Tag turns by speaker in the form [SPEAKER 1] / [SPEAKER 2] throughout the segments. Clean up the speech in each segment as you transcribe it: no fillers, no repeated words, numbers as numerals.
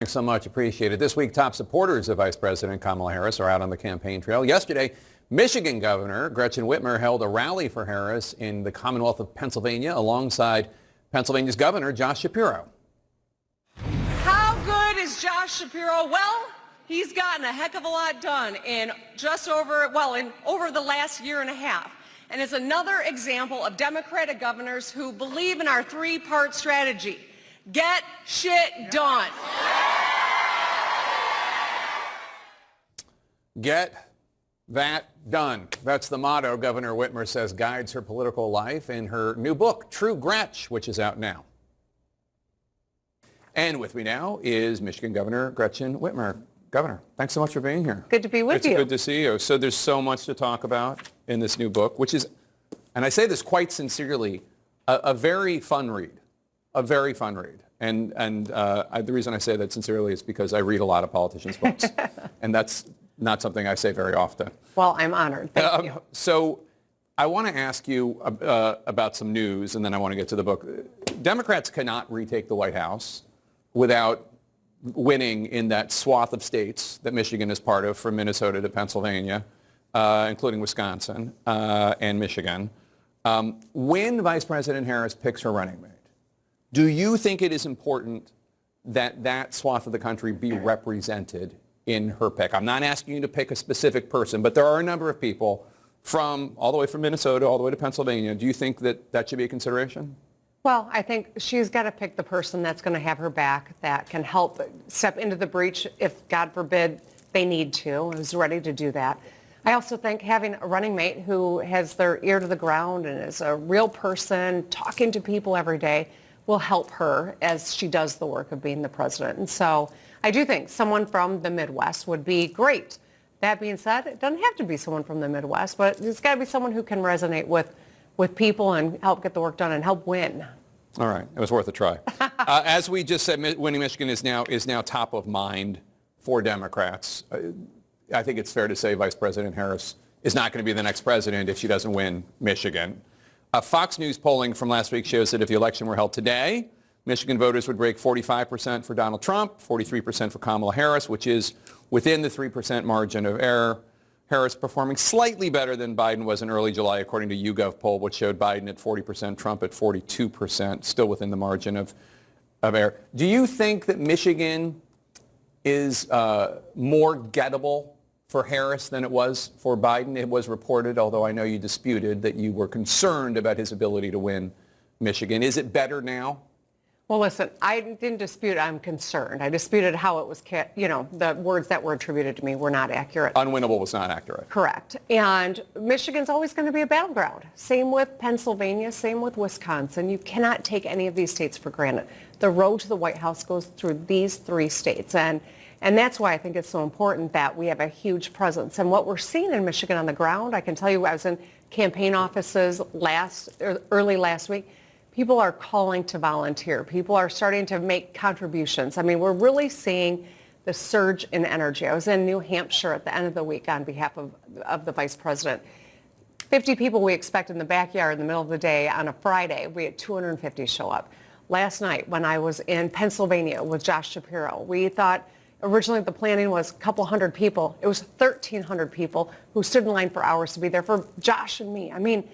[SPEAKER 1] Thanks so much. Appreciate it. This week, top supporters of Vice President Kamala Harris are out on the campaign trail. Yesterday, Michigan Governor Gretchen Whitmer held a rally for Harris in the Commonwealth of Pennsylvania alongside Pennsylvania's Governor Josh Shapiro.
[SPEAKER 2] How good is Josh Shapiro? Well, he's gotten a heck of a lot done in over the last year and a half. And is another example of Democratic governors who believe in our three-part strategy. Get shit done.
[SPEAKER 1] Get that done. That's the motto Governor Whitmer says guides her political life in her new book, True Gretch, which is out now. And with me now is Michigan Governor Gretchen Whitmer. Governor, thanks so much for being here.
[SPEAKER 3] Good to be with you.
[SPEAKER 1] It's good to see you. So there's so much to talk about in this new book, which is, and I say this quite sincerely, a very fun read. A very fun read. And the reason I say that sincerely is because I read a lot of politicians' books. And that's not something I say very often.
[SPEAKER 3] Well, I'm honored. Thank you.
[SPEAKER 1] So I want to ask you about some news, and then I want to get to the book. Democrats cannot retake the White House without winning in that swath of states that Michigan is part of, from Minnesota to Pennsylvania, including Wisconsin and Michigan. When Vice President Harris picks her running mate, do you think it is important that that swath of the country be represented in her pick? I'm not asking you to pick a specific person, but there are a number of people from all the way from Minnesota all the way to Pennsylvania. Do you think that that should be a consideration?
[SPEAKER 3] Well, I think she's got to pick the person that's going to have her back, that can help step into the breach if, God forbid, they need to, and is ready to do that. I also think having a running mate who has their ear to the ground and is a real person talking to people every day will help her as she does the work of being the president. And so I do think someone from the Midwest would be great. That being said, it doesn't have to be someone from the Midwest, but it's got to be someone who can resonate with people and help get the work done and help win.
[SPEAKER 1] All right. It was worth a try. As we just said, winning Michigan is now top of mind for Democrats. I think it's fair to say Vice President Harris is not going to be the next president if she doesn't win Michigan. Fox News polling from last week shows that if the election were held today, Michigan voters would break 45% for Donald Trump, 43% for Kamala Harris, which is within the 3% margin of error. Harris performing slightly better than Biden was in early July, according to YouGov poll, which showed Biden at 40%, Trump at 42%, still within the margin of error. Do you think that Michigan is more gettable for Harris than it was for Biden? It was reported, although I know you disputed, that you were concerned about his ability to win Michigan. Is it better now?
[SPEAKER 3] Well, listen, I didn't dispute I'm concerned. I disputed how it was, the words that were attributed to me were not accurate.
[SPEAKER 1] Unwinnable was not accurate.
[SPEAKER 3] Correct. And Michigan's always going to be a battleground. Same with Pennsylvania, same with Wisconsin. You cannot take any of these states for granted. The road to the White House goes through these three states. And that's why I think it's so important that we have a huge presence. And what we're seeing in Michigan on the ground, I can tell you, I was in campaign offices early last week. People are calling to volunteer. People are starting to make contributions. I mean, we're really seeing the surge in energy. I was in New Hampshire at the end of the week on behalf of the vice president. 50 people we expect in the backyard in the middle of the day on a Friday. We had 250 show up. Last night when I was in Pennsylvania with Josh Shapiro, we thought originally the planning was a couple hundred people. It was 1,300 people who stood in line for hours to be there for Josh and me. I mean,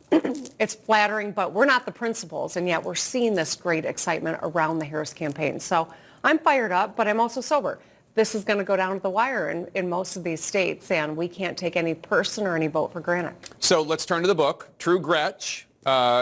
[SPEAKER 3] it's flattering, but we're not the principals, and yet we're seeing this great excitement around the Harris campaign. So I'm fired up, but I'm also sober. This is going to go down to the wire in most of these states, and we can't take any person or any vote for granted.
[SPEAKER 1] So let's turn to the book, True Gretch,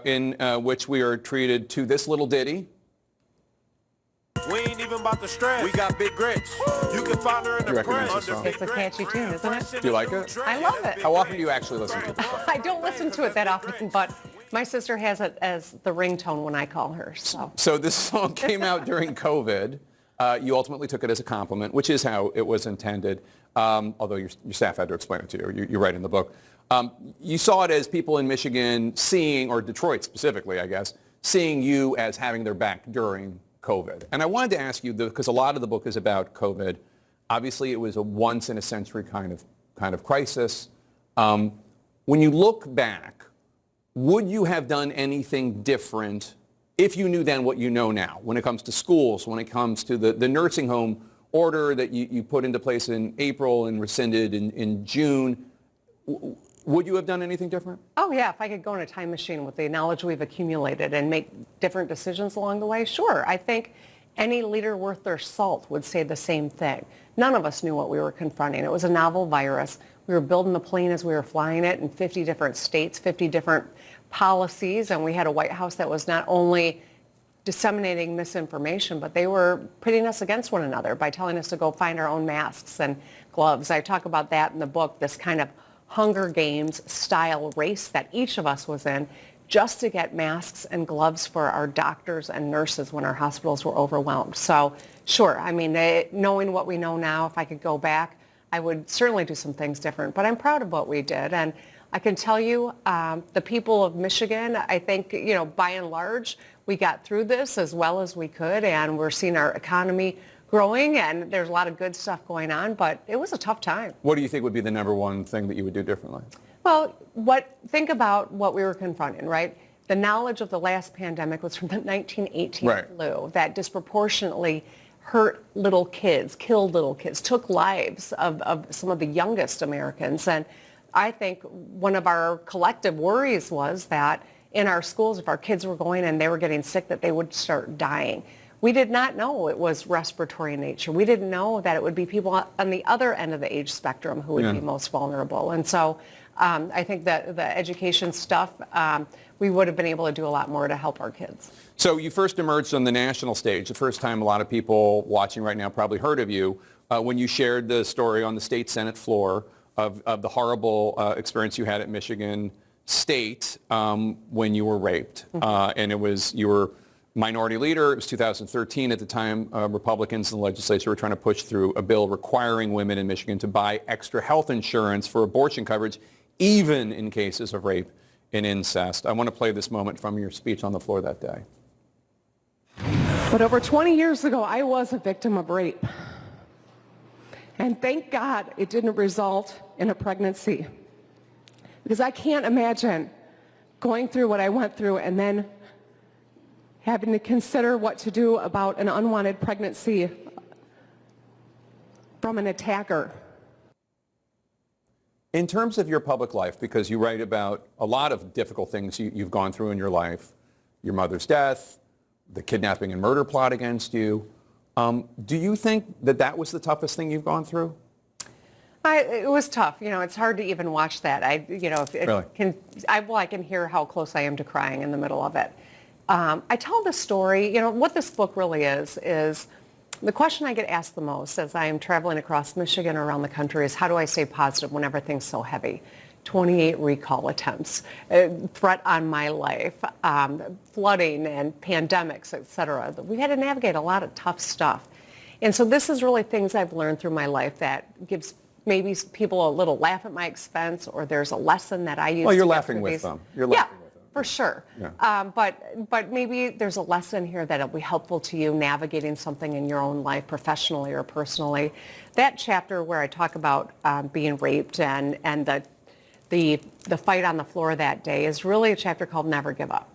[SPEAKER 1] in which we are treated to this little ditty.
[SPEAKER 4] We ain't even about to stress. We got Big Gretch. You can find her in the press.
[SPEAKER 3] It's a catchy tune, isn't it?
[SPEAKER 1] Do you like it?
[SPEAKER 3] I love it.
[SPEAKER 1] How often do you actually listen to it?
[SPEAKER 3] I don't listen to it that often, but my sister has it as the ringtone when I call her.
[SPEAKER 1] So this song came out during COVID. You ultimately took it as a compliment, which is how it was intended, although your staff had to explain it to you. You write in the book. You saw it as people in Michigan seeing, or Detroit specifically, I guess, seeing you as having their back during COVID. And I wanted to ask you, because a lot of the book is about COVID. Obviously, it was a once-in-a-century kind of crisis. When you look back, would you have done anything different if you knew then what you know now, when it comes to schools, when it comes to the nursing home order that you put into place in April and rescinded in June, would you have done anything different?
[SPEAKER 3] Oh, yeah, if I could go in a time machine with the knowledge we've accumulated and make different decisions along the way, sure. I think any leader worth their salt would say the same thing. None of us knew what we were confronting. It was a novel virus. We were building the plane as we were flying it in 50 different states, 50 different policies, and we had a White House that was not only disseminating misinformation, but they were pitting us against one another by telling us to go find our own masks and gloves. I talk about that in the book, this kind of Hunger Games style race that each of us was in just to get masks and gloves for our doctors and nurses when our hospitals were overwhelmed. So sure, I mean, knowing what we know now, if I could go back, I would certainly do some things different, but I'm proud of what we did. And I can tell you, the people of Michigan, I think, by and large, we got through this as well as we could, and we're seeing our economy growing, and there's a lot of good stuff going on, but it was a tough time.
[SPEAKER 1] What do you think would be the number one thing that you would do differently?
[SPEAKER 3] Well, think about what we were confronting, right? The knowledge of the last pandemic was from the 1918 flu that disproportionately hurt little kids, killed little kids, took lives of some of the youngest Americans. And I think one of our collective worries was that in our schools, if our kids were going and they were getting sick, that they would start dying. We did not know it was respiratory in nature. We didn't know that it would be people on the other end of the age spectrum who would be most vulnerable. And so I think that the education stuff, we would have been able to do a lot more to help our kids.
[SPEAKER 1] So you first emerged on the national stage, the first time a lot of people watching right now probably heard of you, when you shared the story on the state Senate floor of the horrible experience you had at Michigan State when you were raped. And you were minority leader. It was 2013 at the time. Republicans in the legislature were trying to push through a bill requiring women in Michigan to buy extra health insurance for abortion coverage, even in cases of rape and incest. I want to play this moment from your speech on the floor that day.
[SPEAKER 5] But over 20 years ago, I was a victim of rape. And thank God it didn't result in a pregnancy. Because I can't imagine going through what I went through and then having to consider what to do about an unwanted pregnancy from an attacker.
[SPEAKER 1] In terms of your public life, because you write about a lot of difficult things you've gone through in your life, your mother's death, the kidnapping and murder plot against you, do you think that was the toughest thing you've gone through?
[SPEAKER 3] It was tough. It's hard to even watch that.
[SPEAKER 1] Really?
[SPEAKER 3] I can hear how close I am to crying in the middle of it. I tell the story, what this book really is the question I get asked the most as I am traveling across Michigan or around the country is how do I stay positive when everything's so heavy? 28 recall attempts, threat on my life, flooding and pandemics, et cetera. We had to navigate a lot of tough stuff. And so this is really things I've learned through my life that gives maybe people a little laugh at my expense, or there's a lesson that I use.
[SPEAKER 1] Well, you're laughing with them. You're laughing with them.
[SPEAKER 3] For sure.
[SPEAKER 1] Yeah.
[SPEAKER 3] But maybe there's a lesson here that'll be helpful to you navigating something in your own life, professionally or personally. That chapter where I talk about being raped and the fight on the floor that day is really a chapter called Never Give Up.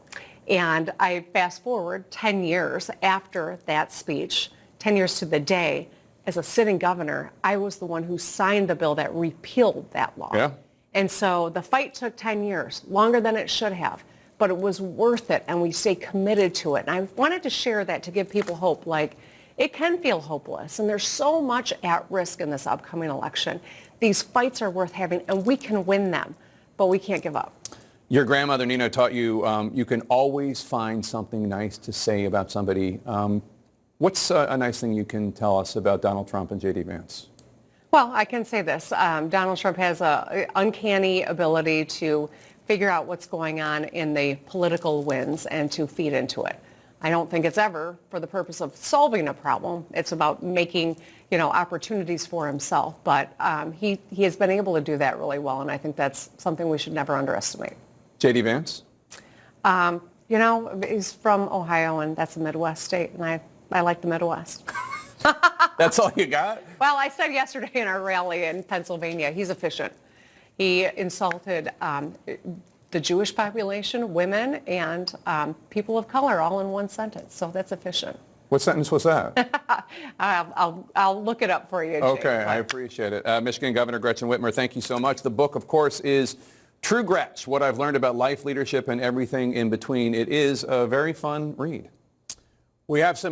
[SPEAKER 3] And I fast forward 10 years after that speech, 10 years to the day, as a sitting governor, I was the one who signed the bill that repealed that law.
[SPEAKER 1] Yeah.
[SPEAKER 3] And so the fight took 10 years, longer than it should have, but it was worth it, and we stay committed to it. And I wanted to share that to give people hope, like it can feel hopeless, and there's so much at risk in this upcoming election. These fights are worth having, and we can win them, but we can't give up.
[SPEAKER 1] Your grandmother, Nina, taught you you can always find something nice to say about somebody. What's a nice thing you can tell us about Donald Trump and J.D. Vance?
[SPEAKER 3] Well, I can say this. Donald Trump has an uncanny ability to figure out what's going on in the political winds and to feed into it. I don't think it's ever for the purpose of solving a problem. It's about making, opportunities for himself. But he has been able to do that really well, and I think that's something we should never underestimate.
[SPEAKER 1] J.D. Vance?
[SPEAKER 3] He's from Ohio, and that's a Midwest state, and I like the Midwest.
[SPEAKER 1] That's all you got?
[SPEAKER 3] Well, I said yesterday in our rally in Pennsylvania, he's efficient. He insulted the Jewish population, women, and people of color all in one sentence. So that's efficient.
[SPEAKER 1] What sentence was that?
[SPEAKER 3] I'll look it up for you, Jay.
[SPEAKER 1] Okay, I appreciate it. Michigan Governor Gretchen Whitmer, thank you so much. The book, of course, is True Gretch, What I've Learned About Life, Leadership, and Everything in Between. It is a very fun read. We have some